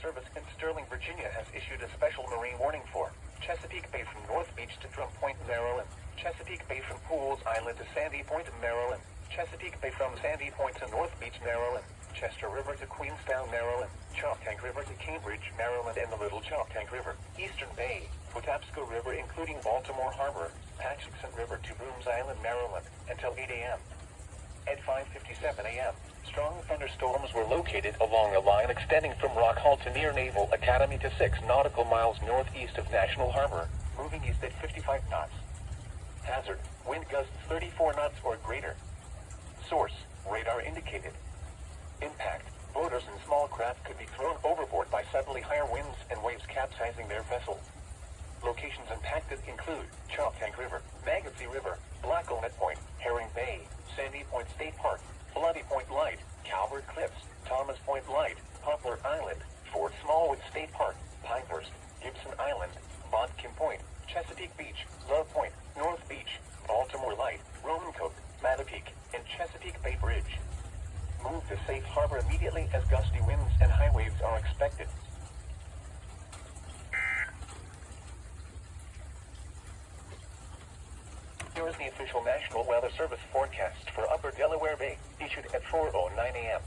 Service in Sterling, Virginia has issued a special marine warning for Chesapeake Bay from North Beach to Drum Point, Maryland. Chesapeake Bay from Pools Island to Sandy Point, Maryland. Chesapeake Bay from Sandy Point to North Beach, Maryland. Chester River to Queenstown, Maryland. Choptank River to Cambridge, Maryland, and the Little Choptank River. Eastern Bay, Patapsco River including Baltimore Harbor. Atchison River to Brooms Island, Maryland, until 8 a.m. At 5:57 a.m., strong thunderstorms were located along a line extending from Rock Hall to near Naval Academy to 6 nautical miles northeast of National Harbor, moving east at 55 knots. Hazard, wind gusts 34 knots or greater. Source, radar indicated. Impact, boaters and small craft could be thrown overboard by suddenly higher winds and waves capsizing their vessel. Locations impacted include Choptank River, Magansee River, Blacklenet Point, Herring Bay, Sandy Point State Park, Bloody Point Light, Calvert Cliffs, Thomas Point Light, Poplar Island, Fort Smallwood State Park, Pinehurst, Gibson Island, Bodkin Point, Chesapeake Beach, Love Point, North Beach, Baltimore Light, Romancoke, Mattapique, and Chesapeake Bay Bridge. Move to safe harbor immediately as gusty winds and high waves are expected. Here is the official National Weather Service forecast for Upper Delaware Bay, issued at 4:09 a.m.